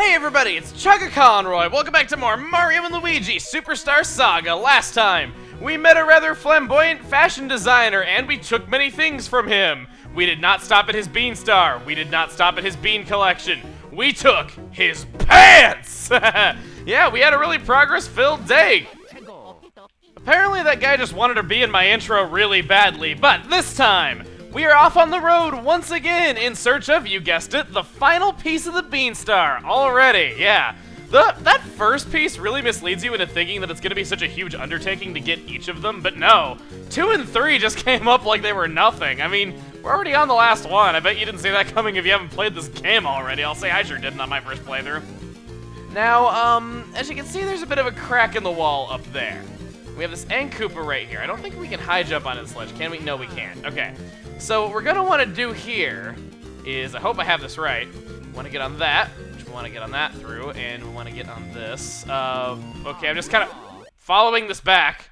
Hey everybody, it's Chugga Conroy. Welcome back to more Mario & Luigi Superstar Saga. Last time, we met a rather flamboyant fashion designer and we took many things from him. We did not stop at his bean star. We did not stop at his bean collection. We took his pants! Yeah, we had a really progress-filled day. Apparently that guy just wanted to be in my intro really badly, but this time, we are off on the road once again in search of, you guessed it, the final piece of the Beanstar already, yeah. That first piece really misleads you into thinking that it's going to be such a huge undertaking to get each of them, but no. 2 and 3 just came up like they were nothing. I mean, we're already on the last one. I bet you didn't see that coming if you haven't played this game already. I'll say I sure didn't on my first playthrough. Now, as you can see, there's a bit of a crack in the wall up there. We have this End Koopa right here. I don't think we can high jump on his ledge, can we? No, we can't. Okay. So what we're gonna want to do here is, I hope I have this right, we want to get on that, which we want to get on that through, and we want to get on this. Okay, I'm just kind of following this back.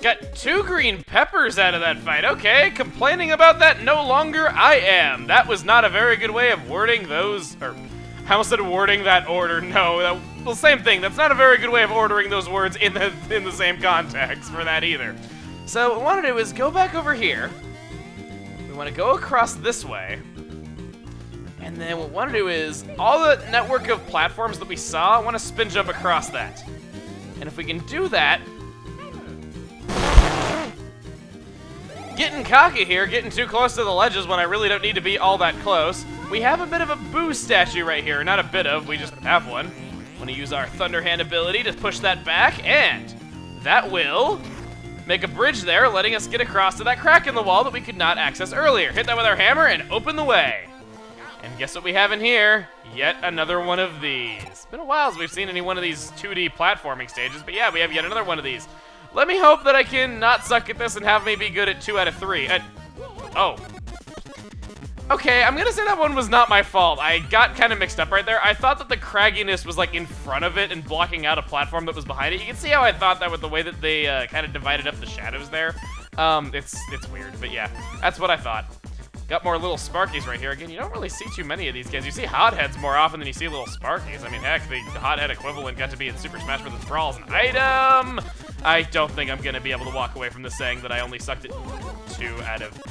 Got 2 green peppers out of that fight. Okay, complaining about that no longer I am. That was not a very good way of wording those, or I almost said wording that order. No, well, same thing. That's not a very good way of ordering those words in the same context for that either. So what we want to do is go back over here. We want to go across this way. And then what we want to do is, all the network of platforms that we saw, I want to spin jump across that. And if we can do that... Getting cocky here, getting too close to the ledges when I really don't need to be all that close. We have a bit of a Boo statue right here. Not a bit of, we just have one. Want to use our Thunder Hand ability to push that back, and that will... make a bridge there, letting us get across to that crack in the wall that we could not access earlier. Hit that with our hammer and open the way. And guess what we have in here? Yet another one of these. It's been a while since we've seen any one of these 2D platforming stages, but yeah, we have yet another one of these. Let me hope that I can not suck at this and have me be good at 2 out of 3. Oh. Okay, I'm gonna say that one was not my fault. I got kind of mixed up right there. I thought that the cragginess was like in front of it and blocking out a platform that was behind it. You can see how I thought that with the way that they kind of divided up the shadows there. It's weird, but yeah, that's what I thought. Got more little Sparkies right here. Again, you don't really see too many of these guys. You see Hotheads more often than you see little Sparkies. I mean, heck, the Hothead equivalent got to be in Super Smash Bros. Brawl as an item. I don't think I'm gonna be able to walk away from this saying that I only sucked at 2 out of...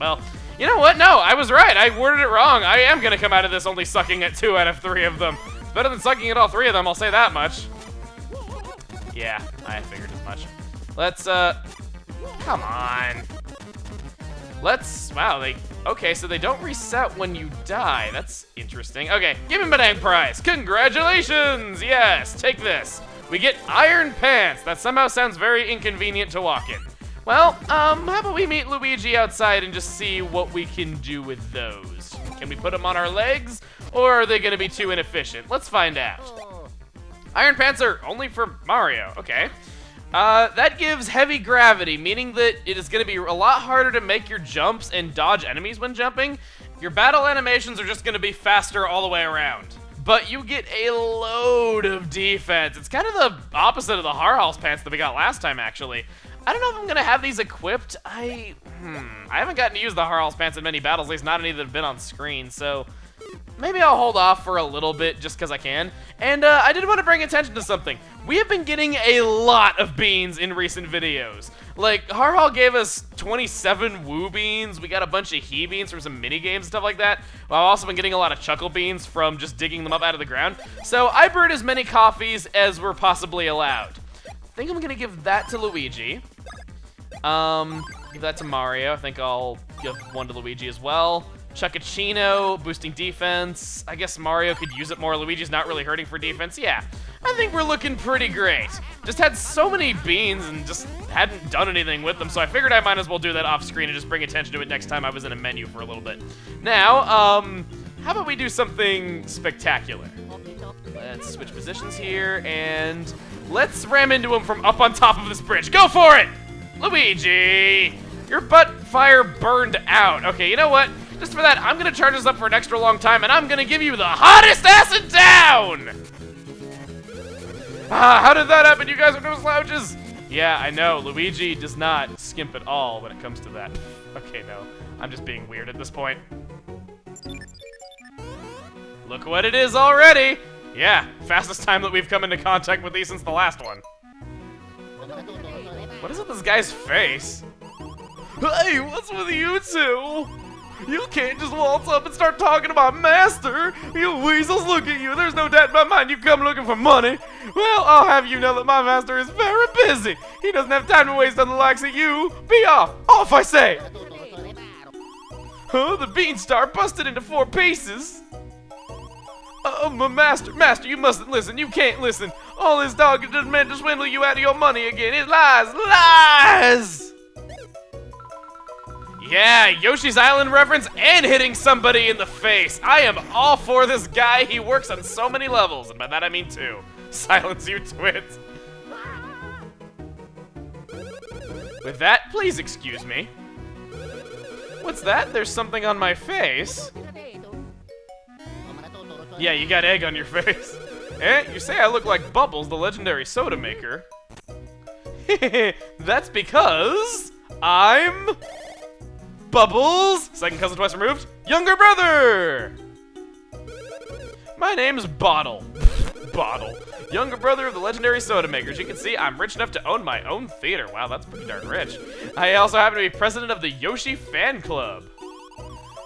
Well, you know what? No, I was right. I worded it wrong. I am going to come out of this only sucking at 2 out of 3 of them. It's better than sucking at all 3 of them, I'll say that much. Yeah, I figured as much. Let's, come on. Wow, okay, so they don't reset when you die. That's interesting. Okay, give him an egg prize. Congratulations! Yes, take this. We get iron pants. That somehow sounds very inconvenient to walk in. Well, how about we meet Luigi outside and just see what we can do with those? Can we put them on our legs, or are they gonna be too inefficient? Let's find out. Iron pants are only for Mario, okay. That gives heavy gravity, meaning that it is gonna be a lot harder to make your jumps and dodge enemies when jumping. Your battle animations are just gonna be faster all the way around. But you get a load of defense. It's kind of the opposite of the Harhal's pants that we got last time, actually. I don't know if I'm gonna have these equipped. I haven't gotten to use the Harhal's pants in many battles, at least not any that have been on screen, so maybe I'll hold off for a little bit just because I can. And I did want to bring attention to something. We have been getting a lot of beans in recent videos. Like, Harhal gave us 27 Woo beans, we got a bunch of He beans from some mini games and stuff like that. Well, I've also been getting a lot of Chuckle beans from just digging them up out of the ground. So I brewed as many coffees as were possibly allowed. I think I'm gonna give that to Luigi. Give that to Mario. I think I'll give one to Luigi as well. Chuckachino, boosting defense. I guess Mario could use it more. Luigi's not really hurting for defense. Yeah, I think we're looking pretty great. Just had so many beans and just hadn't done anything with them, so I figured I might as well do that off screen and just bring attention to it next time I was in a menu for a little bit. Now, how about we do something spectacular? Let's switch positions here, and let's ram into him from up on top of this bridge. Go for it! Luigi! Your butt fire burned out. Okay, you know what? Just for that, I'm gonna charge us up for an extra long time, and I'm gonna give you the hottest acid down! How did that happen? You guys are no slouches! Yeah, I know. Luigi does not skimp at all when it comes to that. Okay, no. I'm just being weird at this point. Look what it is already! Yeah, fastest time that we've come into contact with these since the last one. What is with this guy's face? Hey, what's with you two? You can't just waltz up and start talking about Master. You weasels, look at you. There's no doubt in my mind you come looking for money. Well, I'll have you know that my master is very busy. He doesn't have time to waste on the likes of you. Be off. Off, I say. Huh? The beanstar busted into 4 pieces. Master, you mustn't listen. You can't listen. All this dog is just meant to swindle you out of your money again. It lies. Yeah, Yoshi's Island reference and hitting somebody in the face. I am all for this guy. He works on so many levels, and by that I mean 2. Silence you twits. With that, please excuse me. What's that? There's something on my face. Yeah, you got egg on your face. Eh? You say I look like Bubbles, the legendary soda maker. That's because I'm Bubbles, second cousin twice removed, younger brother. My name's Bottle. Bottle. Younger brother of the legendary soda makers. You can see I'm rich enough to own my own theater. Wow, that's pretty darn rich. I also happen to be president of the Yoshi fan club.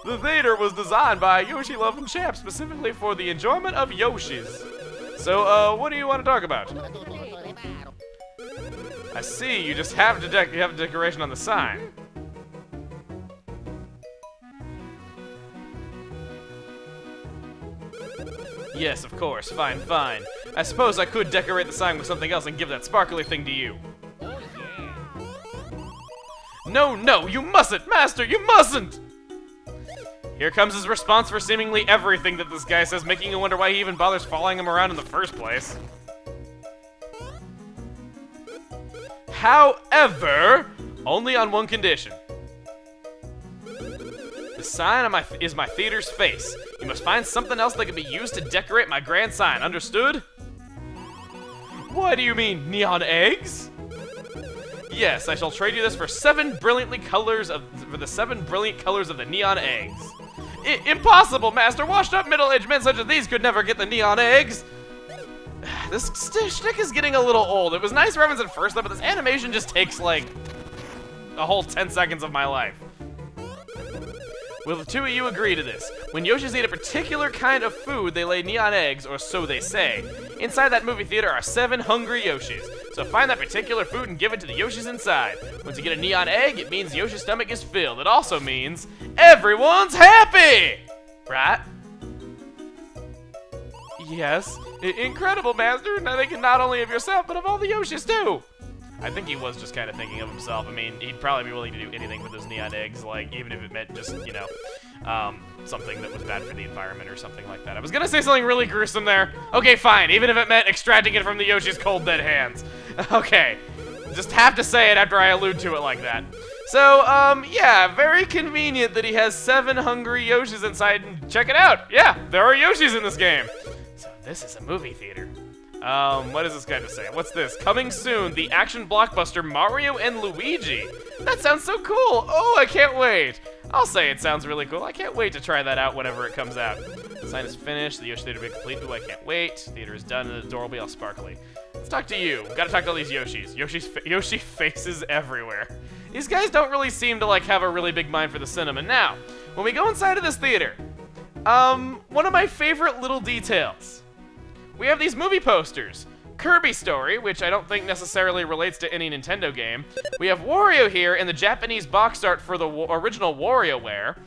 The theater was designed by a Yoshi-loving chap specifically for the enjoyment of Yoshis. So, what do you want to talk about? I see, you just have a decoration on the sign. Yes, of course. Fine, fine. I suppose I could decorate the sign with something else and give that sparkly thing to you. No, you mustn't! Master, you mustn't! Here comes his response for seemingly everything that this guy says, making you wonder why he even bothers following him around in the first place. However, only on one condition. The sign on is my theater's face. You must find something else that can be used to decorate my grand sign, understood? What do you mean, neon eggs? Yes, I shall trade you this for 7 brilliantly colors for the 7 brilliant colors of the neon eggs. Impossible, Master! Washed up middle-aged men such as these could never get the neon eggs! This shtick is getting a little old. It was nice reference at first, though, but this animation just takes, like, a whole 10 seconds of my life. Will the 2 of you agree to this? When Yoshis eat a particular kind of food, they lay neon eggs, or so they say. Inside that movie theater are 7 hungry Yoshis. So find that particular food and give it to the Yoshis inside. Once you get a neon egg, it means Yoshi's stomach is filled. It also means everyone's happy! Right? Yes. Incredible, Master. And I think not only of yourself, but of all the Yoshis, too. I think he was just kind of thinking of himself. I mean, he'd probably be willing to do anything with those neon eggs, like, even if it meant just, you know, something that was bad for the environment or something like that. I was gonna say something really gruesome there. Okay, fine. Even if it meant extracting it from the Yoshi's cold, dead hands. Okay. Just have to say it after I allude to it like that. So, yeah, very convenient that he has 7 hungry Yoshis inside, and check it out. Yeah, there are Yoshis in this game. So this is a movie theater. What does this guy just say? What's this? Coming soon, the action blockbuster Mario and Luigi. That sounds so cool. Oh, I can't wait. I'll say it sounds really cool. I can't wait to try that out whenever it comes out. The sign is finished. The Yoshi theater will be complete. Ooh, I can't wait. Theater is done, and the door will be all sparkly. Let's talk to you. Gotta talk to all these Yoshis. Yoshi faces everywhere. These guys don't really seem to, like, have a really big mind for the cinema. Now, when we go inside of this theater, one of my favorite little details. We have these movie posters. Kirby Story, which I don't think necessarily relates to any Nintendo game. We have Wario here in the Japanese box art for the original WarioWare.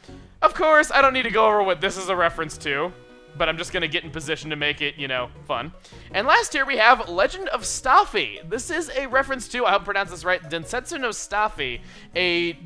Of course, I don't need to go over what this is a reference to, but I'm just gonna get in position to make it, you know, fun. And last here we have Legend of Staffy. This is a reference to, I hope I pronounce this right, Densetsu no Staffy, a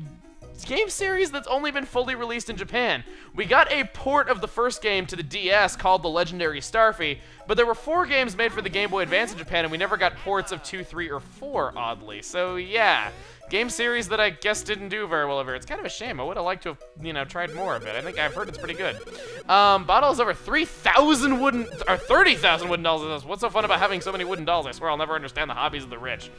game series that's only been fully released in Japan. We got a port of the first game to the DS called The Legendary Starfy, but there were 4 games made for the Game Boy Advance in Japan, and we never got ports of 2, 3, or 4, oddly. So yeah, game series that I guess didn't do very well over. It's kind of a shame. I would have liked to have, you know, tried more of it. I think I've heard it's pretty good. Bottle is over 30,000 wooden dolls. What's so fun about having so many wooden dolls? I swear I'll never understand the hobbies of the rich.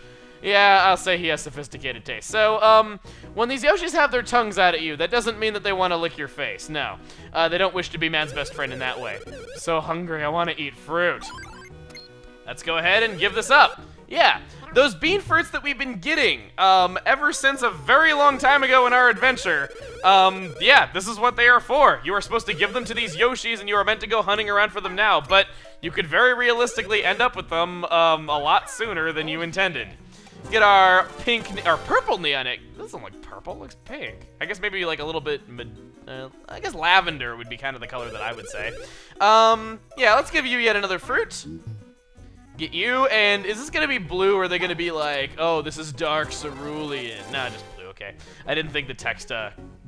Yeah, I'll say he has sophisticated taste. So, when these Yoshis have their tongues out at you, that doesn't mean that they want to lick your face. No. They don't wish to be man's best friend in that way. So hungry, I want to eat fruit. Let's go ahead and give this up. Yeah, those bean fruits that we've been getting, ever since a very long time ago in our adventure, yeah, this is what they are for. You are supposed to give them to these Yoshis, and you are meant to go hunting around for them now, but you could very realistically end up with them, a lot sooner than you intended. Get our purple neon egg. This doesn't look purple, it looks pink. I guess maybe like a little bit, I guess lavender would be kind of the color that I would say. Yeah, let's give you yet another fruit. Get you, and is this gonna be blue, or are they gonna be like, oh, this is dark cerulean? Nah, just blue, okay. I didn't think the text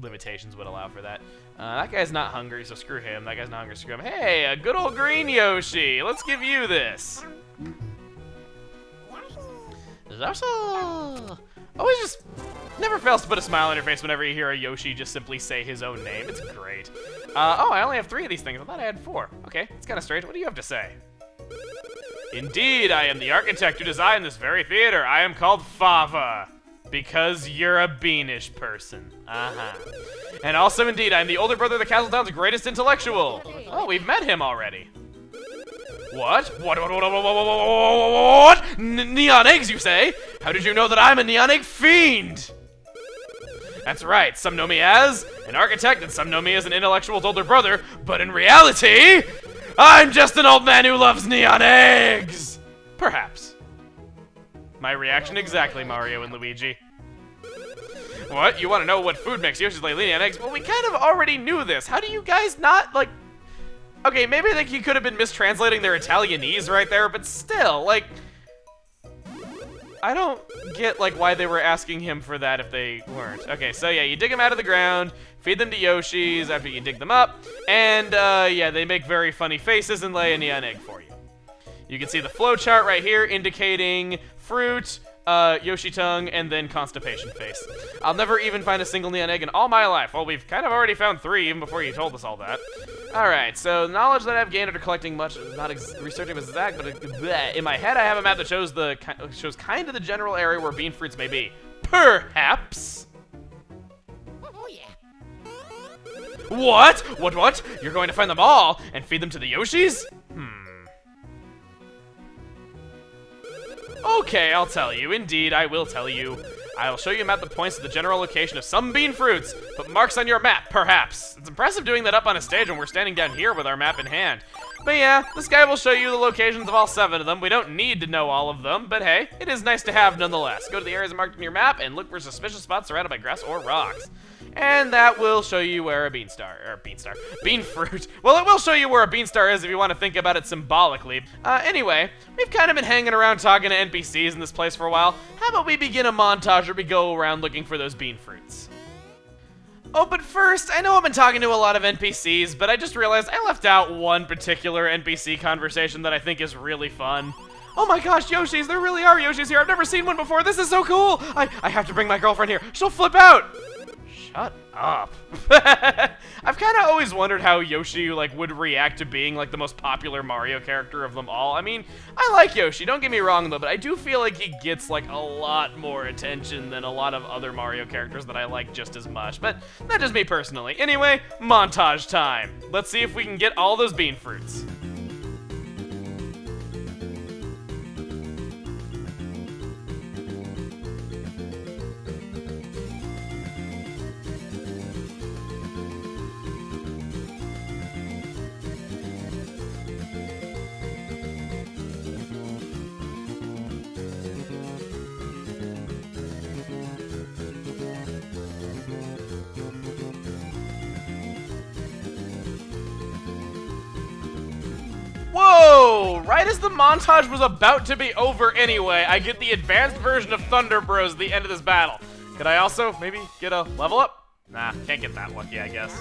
limitations would allow for that. That guy's not hungry, so screw him. That guy's not hungry, screw him. Hey, a good old green Yoshi. Let's give you this. Always just never fails to put a smile on your face whenever you hear a Yoshi just simply say his own name. It's great. Oh, I only have 3 of these things. I thought I had 4. Okay, it's kind of strange. What do you have to say? Indeed, I am the architect who designed this very theater. I am called Fava, because you're a beanish person. And also, indeed, I am the older brother of the Castletown's greatest intellectual. Oh, we've met him already. What? What? Neon eggs, you say? How did you know that I'm a neon egg fiend? That's right, some know me as an architect and some know me as an intellectual's older brother, but in reality, I'm just an old man who loves neon eggs! Perhaps. My reaction exactly, Mario and Luigi. What? You want to know what food makes Yoshi's lay neon eggs? Well, we kind of already knew this. How do you guys not, like... Okay, maybe I think he could have been mistranslating their Italianese right there, but still, like... I don't get, like, why they were asking him for that if they weren't. Okay, so yeah, you dig them out of the ground, feed them to Yoshis after you dig them up, and, yeah, they make very funny faces and lay a neon egg for you. You can see the flowchart right here indicating fruit, Yoshi tongue, and then constipation face. I'll never even find a single neon egg in all my life. Well, we've kind of already found 3 even before you told us all that. Alright, so knowledge that I've gained after collecting much, not researching with Zach, but in my head I have a map that shows kind of the general area where bean fruits may be. Perhaps. Oh yeah. What? What? You're going to find them all and feed them to the Yoshis? Okay, I'll tell you. Indeed, I will tell you. I'll show you a map that points to the general location of some bean fruits. Put marks on your map, perhaps. It's impressive doing that up on a stage when we're standing down here with our map in hand. But yeah, this guy will show you the locations of all 7 of them. We don't need to know all of them, but hey, it is nice to have nonetheless. Go to the areas marked on your map and look for suspicious spots surrounded by grass or rocks. And that will show you where a bean fruit. Well, it will show you where a bean star is if you want to think about it symbolically. Anyway, we've kind of been hanging around talking to NPCs in this place for a while. How about we begin a montage where we go around looking for those bean fruits? Oh, but first, I know I've been talking to a lot of NPCs, but I just realized I left out one particular NPC conversation that I think is really fun. Oh my gosh, Yoshis, there really are Yoshis here. I've never seen one before. This is so cool. I have to bring my girlfriend here. She'll flip out. Shut up. I've kind of always wondered how Yoshi, like, would react to being, like, the most popular Mario character of them all. I mean, I like Yoshi, don't get me wrong, though, but I do feel like he gets, like, a lot more attention than a lot of other Mario characters that I like just as much. But that's just me personally. Anyway, montage time. Let's see if we can get all those bean fruits. Whoa! Right as the montage was about to be over anyway, I get the advanced version of Thunder Bros at the end of this battle. Could I also maybe get a level up? Nah, can't get that lucky, I guess.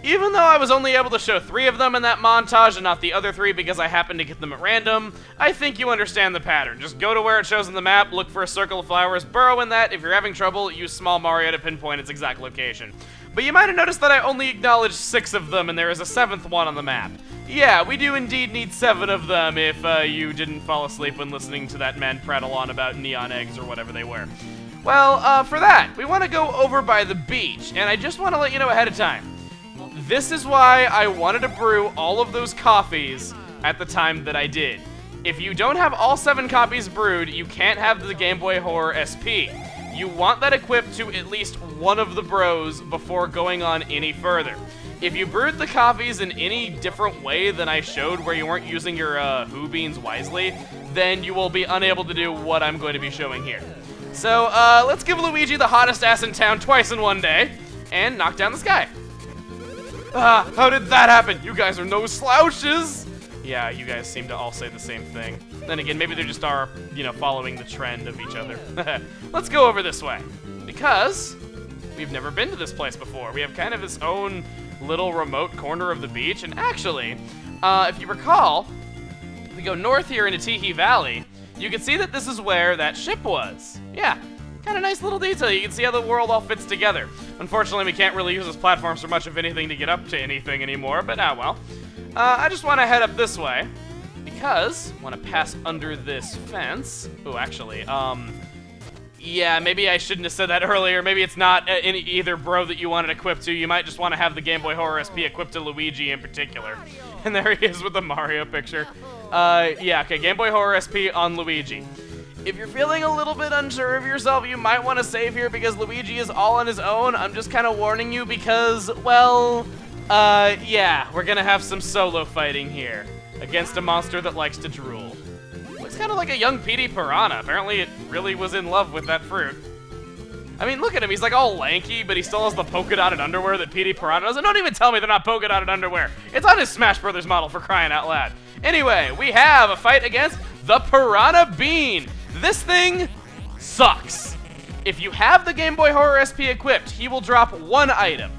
Even though I was only able to show 3 of them in that montage and not the other 3 because I happened to get them at random, I think you understand the pattern. Just go to where it shows on the map, look for a circle of flowers, burrow in that. If you're having trouble, use Small Mario to pinpoint its exact location. but you might have noticed that I only acknowledged 6 of them and there is a 7th one on the map. Yeah, we do indeed need 7 of them if you didn't fall asleep when listening to that man prattle on about neon eggs or whatever they were. Well, for that, we want to go over by the beach, and I just want to let you know ahead of time. This is why I wanted to brew all of those coffees at the time that I did. If you don't have all 7 copies brewed, you can't have the Game Boy Horror SP. You want that equipped to at least one of the bros before going on any further. If you brewed the coffees in any different way than I showed, where you weren't using your Who beans wisely, then you will be unable to do what I'm going to be showing here. So, let's give Luigi the hottest ass in town twice in one day, and knock down this guy. Ah, how did that happen? You guys are no slouches! Yeah, you guys seem to all say the same thing. Then again, maybe they just are, following the trend of each other. Let's go over this way, because we've never been to this place before. We have kind of this own little remote corner of the beach, and actually, if you recall, if we go north here into Teehee Valley, you can see that this is where that ship was. Yeah, kind of nice little detail. You can see how the world all fits together. Unfortunately, we can't really use this platform for much of anything to get up to anything anymore, but well. I just want to head up this way, because I want to pass under this fence. Oh, actually, yeah, maybe I shouldn't have said that earlier. Maybe it's not either bro that you want it equipped to. You might just want to have the Game Boy Horror SP equipped to Luigi in particular. And there he is with the Mario picture. Yeah, okay, Game Boy Horror SP on Luigi. If you're feeling a little bit unsure of yourself, you might want to save here because Luigi is all on his own. I'm just kind of warning you because, well, yeah, we're gonna have some solo fighting here against a monster that likes to drool. Looks kind of like a young Petey Piranha. Apparently it really was in love with that fruit. I mean, look at him. He's like all lanky, but he still has the polka-dotted underwear that Petey Piranha does. And don't even tell me they're not polka-dotted underwear. It's on his Smash Brothers model, for crying out loud. Anyway, we have a fight against the Piranha Bean. This thing sucks. If you have the Game Boy Horror SP equipped, he will drop 1 item.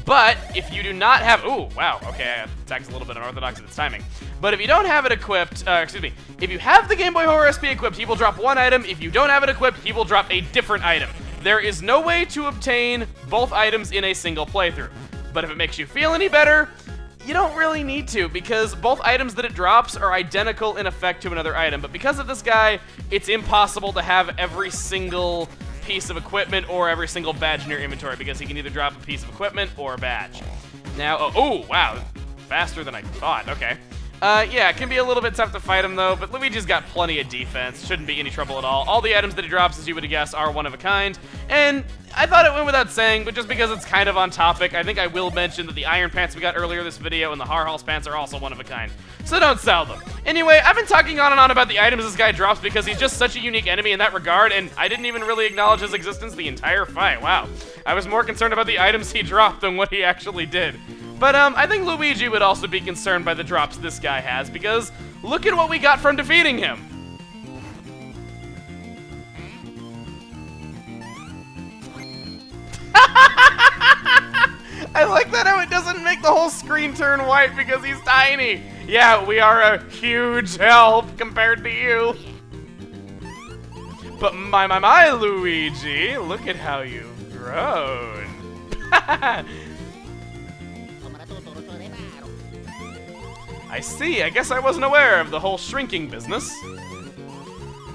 But if you do not have, ooh, wow, okay, attack's a little bit unorthodox in its timing. But if you don't have it equipped, if you have the Game Boy Horror SP equipped, he will drop 1 item. If you don't have it equipped, he will drop a different item. There is no way to obtain both items in a single playthrough. But if it makes you feel any better, you don't really need to, because both items that it drops are identical in effect to another item. But because of this guy, it's impossible to have every single piece of equipment or every single badge in your inventory, because he can either drop a piece of equipment or a badge. Now, oh, wow, faster than I thought, okay. Yeah, it can be a little bit tough to fight him though, but Luigi's got plenty of defense, shouldn't be any trouble at all. All the items that he drops, as you would guess, are one of a kind, and I thought it went without saying, but just because it's kind of on topic, I think I will mention that the iron pants we got earlier this video and the Harhal's pants are also one of a kind. So don't sell them. Anyway, I've been talking on and on about the items this guy drops because he's just such a unique enemy in that regard, and I didn't even really acknowledge his existence the entire fight. Wow. I was more concerned about the items he dropped than what he actually did. But I think Luigi would also be concerned by the drops this guy has, because look at what we got from defeating him. I like that how it doesn't make the whole screen turn white because he's tiny. Yeah, we are a huge help compared to you. But my, Luigi, look at how you've grown. I see, I guess I wasn't aware of the whole shrinking business.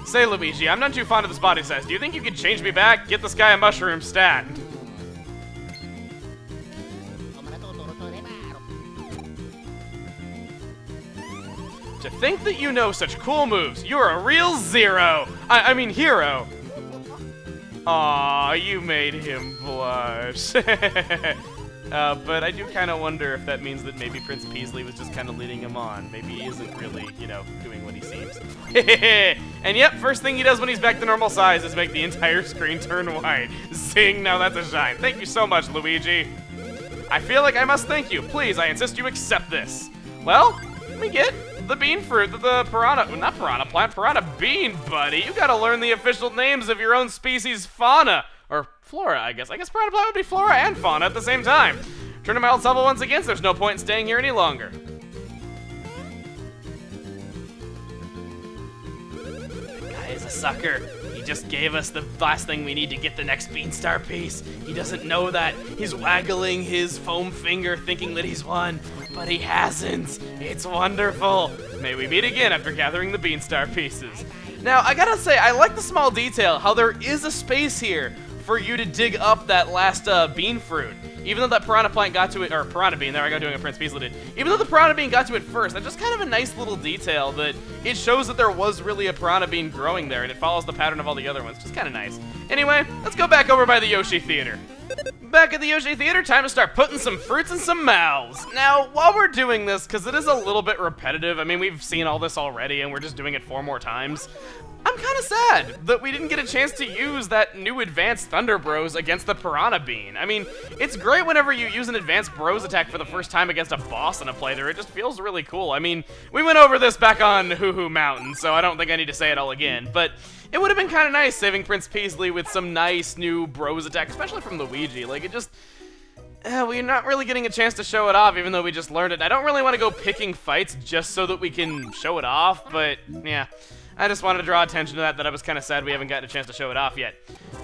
Say, Luigi, I'm not too fond of this body size. Do you think you could change me back? Get this guy a mushroom stand. To think that you know such cool moves. You're a real zero. I mean hero. Aw, you made him blush. But I do kind of wonder if that means that maybe Prince Peasley was just kind of leading him on. Maybe he isn't really, doing what he seems. And yep, first thing he does when he's back to normal size is make the entire screen turn white. Zing, now that's a shine. Thank you so much, Luigi. I feel like I must thank you. Please, I insist you accept this. Well, let me get the bean fruit that the piranha bean, buddy. You gotta learn the official names of your own species' fauna. Or flora, I guess. I guess piranha plant would be flora and fauna at the same time. Turn to my old level once again, so there's no point in staying here any longer. The guy is a sucker. He He just gave us the last thing we need to get the next Beanstar piece. He doesn't know that. He's waggling his foam finger thinking that he's won, but he hasn't. It's wonderful. May we meet again after gathering the Beanstar pieces. Now, I gotta say, I like the small detail, how there is a space here for you to dig up that last bean fruit. Even though that piranha plant got to it, or piranha bean, there I go doing a Prince Peaslee did. Even though the piranha bean got to it first, that's just kind of a nice little detail that it shows that there was really a piranha bean growing there, and it follows the pattern of all the other ones. Just kind of nice. Anyway, let's go back over by the Yoshi Theater. Back at the Yoshi Theater, time to start putting some fruits in some mouths. Now, while we're doing this, because it is a little bit repetitive, I mean, we've seen all this already, and we're just doing it 4 more times, I'm kind of sad that we didn't get a chance to use that new advanced Thunder Bros against the Piranha Bean. I mean, it's great whenever you use an advanced Bros attack for the first time against a boss in a playthrough. It just feels really cool. I mean, we went over this back on Hoo Hoo Mountain, so I don't think I need to say it all again, but it would have been kind of nice saving Prince Peaslee with some nice new Bros attack, especially from Luigi. Like, it just... we're not really getting a chance to show it off, even though we just learned it. I don't really want to go picking fights just so that we can show it off, but yeah. I just wanted to draw attention to that I was kind of sad we haven't gotten a chance to show it off yet.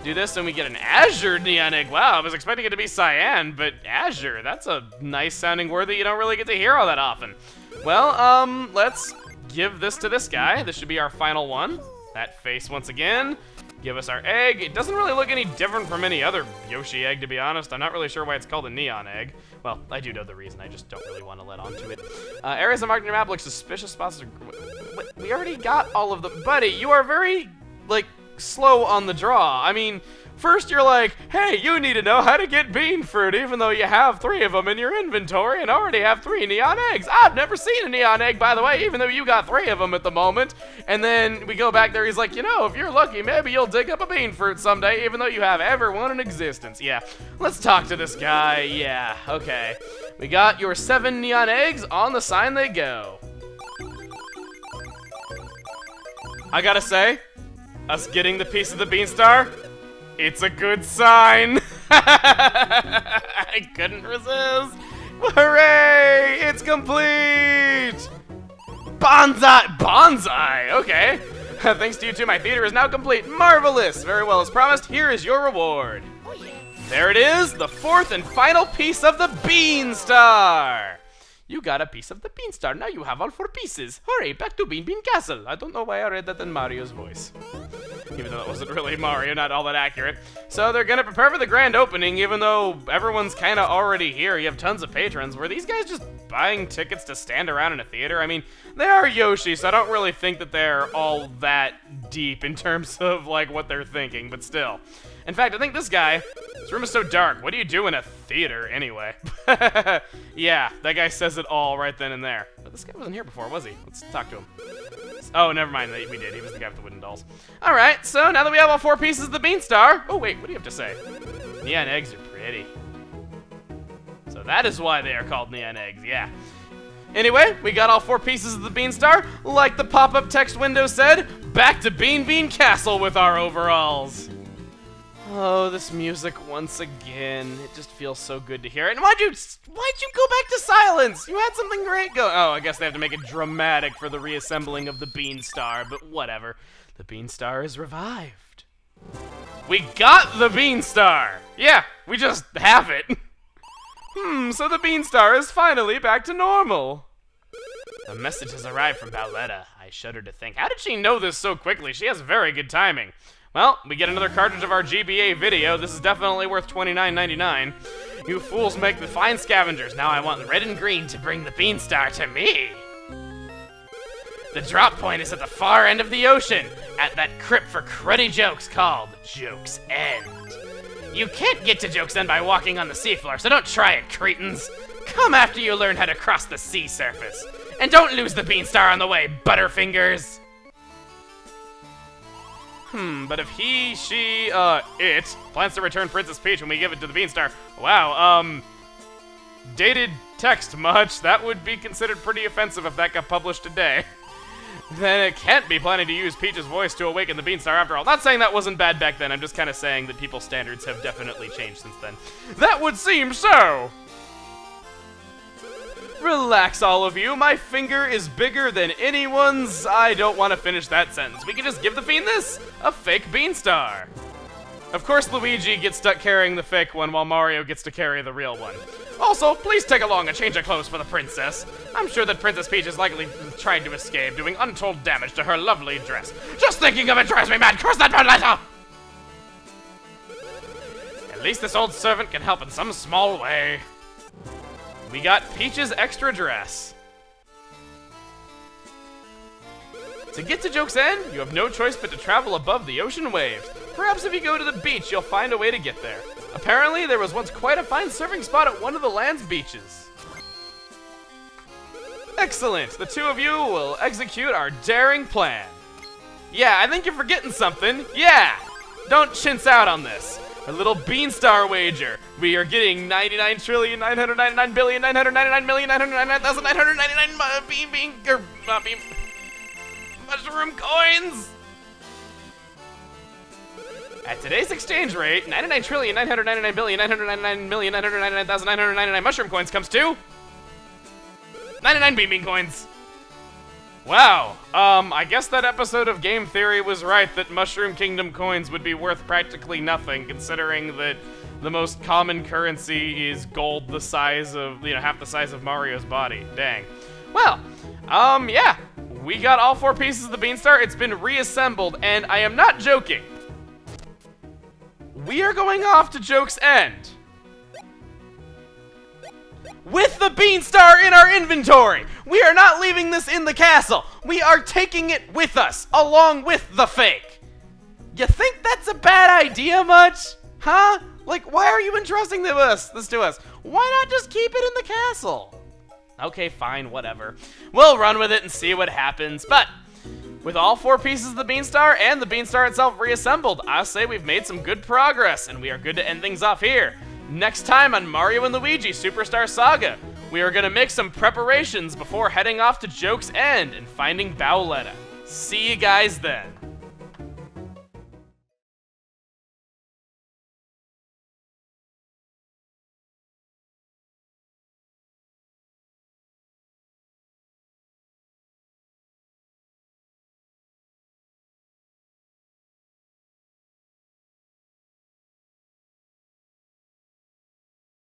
Do this and we get an Azure Nyan Egg. Wow, I was expecting it to be Cyan, but Azure, that's a nice sounding word that you don't really get to hear all that often. Well, let's give this to this guy. This should be our final one. That face once again. Give us our egg. It doesn't really look any different from any other Yoshi egg, to be honest. I'm not really sure why it's called a neon egg. Well, I do know the reason. I just don't really want to let on to it. Areas of marked on your map look suspicious spots. We already got all of them. Buddy, you are very, like, slow on the draw. I mean, first you're like, hey, you need to know how to get bean fruit, even though you have 3 of them in your inventory and already have 3 neon eggs. I've never seen a neon egg, by the way, even though you got 3 of them at the moment. And then we go back there, he's like, you know, if you're lucky, maybe you'll dig up a bean fruit someday, even though you have every one in existence. Yeah, let's talk to this guy. Yeah, okay. We got your 7 neon eggs. On the sign they go. I gotta say, us getting the piece of the Beanstar, it's a good sign. I couldn't resist. Hooray! It's complete! Bonsai! Bonsai! Okay. Thanks to you two, my theater is now complete. Marvelous! Very well, as promised, here is your reward. There it is, the 4th and final piece of the Beanstar. You got a piece of the Beanstar. Now you have all 4 pieces. Hurry, back to Bean Bean Castle. I don't know why I read that in Mario's voice. Even though it wasn't really Mario, not all that accurate. So they're gonna prepare for the grand opening, even though everyone's kinda already here. You have tons of patrons. Were these guys just buying tickets to stand around in a theater? I mean, they are Yoshi, so I don't really think that they're all that deep in terms of, like, what they're thinking, but still. In fact, I think this guy, this room is so dark. What do you do in a theater anyway? Yeah, that guy says it all right then and there. But this guy wasn't here before, was he? Let's talk to him. Oh, never mind, we did. He was the guy with the wooden dolls. All right, so now that we have all 4 pieces of the Beanstar. Oh, wait, what do you have to say? Neon eggs are pretty. So that is why they are called neon eggs, yeah. Anyway, we got all 4 pieces of the Beanstar. Like the pop-up text window said, back to Bean Bean Castle with our overalls. Oh, this music once again. It just feels so good to hear. And why'd you go back to silence? You had something great going. Oh, I guess they have to make it dramatic for the reassembling of the Beanstar, but whatever. The Beanstar is revived. We got the Beanstar! Yeah, we just have it. So the Beanstar is finally back to normal. The message has arrived from Bowletta. I shudder to think. How did she know this so quickly? She has very good timing. Well, we get another cartridge of our GBA video. This is definitely worth $29.99. You fools make the fine scavengers. Now I want red and green to bring the Beanstar to me. The drop point is at the far end of the ocean, at that crypt for cruddy jokes called Joke's End. You can't get to Joke's End by walking on the seafloor, so don't try it, cretins. Come after you learn how to cross the sea surface. And don't lose the Beanstar on the way, Butterfingers. But if he, she, it plans to return Princess Peach when we give it to the Beanstar. Wow, dated text much. That would be considered pretty offensive if that got published today. Then it can't be planning to use Peach's voice to awaken the Beanstar after all. Not saying that wasn't bad back then. I'm just kind of saying that people's standards have definitely changed since then. That would seem so! Relax, all of you. My finger is bigger than anyone's. I don't want to finish that sentence. We can just give the fiend this, a fake Beanstar. Of course, Luigi gets stuck carrying the fake one while Mario gets to carry the real one. Also, please take along a change of clothes for the princess. I'm sure that Princess Peach is likely trying to escape, doing untold damage to her lovely dress. Just thinking of it drives me mad. Curse that bird later! At least this old servant can help in some small way. We got Peach's extra dress. To get to Joke's End, you have no choice but to travel above the ocean waves. Perhaps if you go to the beach, you'll find a way to get there. Apparently, there was once quite a fine surfing spot at one of the land's beaches. Excellent! The two of you will execute our daring plan. Yeah, I think you're forgetting something. Yeah! Don't chintz out on this. A little Beanstar wager. We are getting 99,999,999,999,999 mushroom coins! At today's exchange rate, 99,999,999,999,999,999 mushroom coins comes to 99 bean coins. Wow, I guess that episode of Game Theory was right that Mushroom Kingdom coins would be worth practically nothing, considering that the most common currency is gold the size of, half the size of Mario's body. Dang. Well, yeah. We got all 4 pieces of the Beanstar. It's been reassembled, and I am not joking. We are going off to Joke's End with the Beanstar in our inventory. We are not leaving this in the castle. We are taking it with us, along with the fake. You think that's a bad idea much? Huh? Like, why are you entrusting this to us? Why not just keep it in the castle? Okay, fine, whatever. We'll run with it and see what happens, but with all 4 pieces of the Beanstar and the Beanstar itself reassembled, I'll say we've made some good progress, and we are good to end things off here. Next time on Mario and Luigi Superstar Saga, we are gonna make some preparations before heading off to Joke's End and finding Bowletta. See you guys then.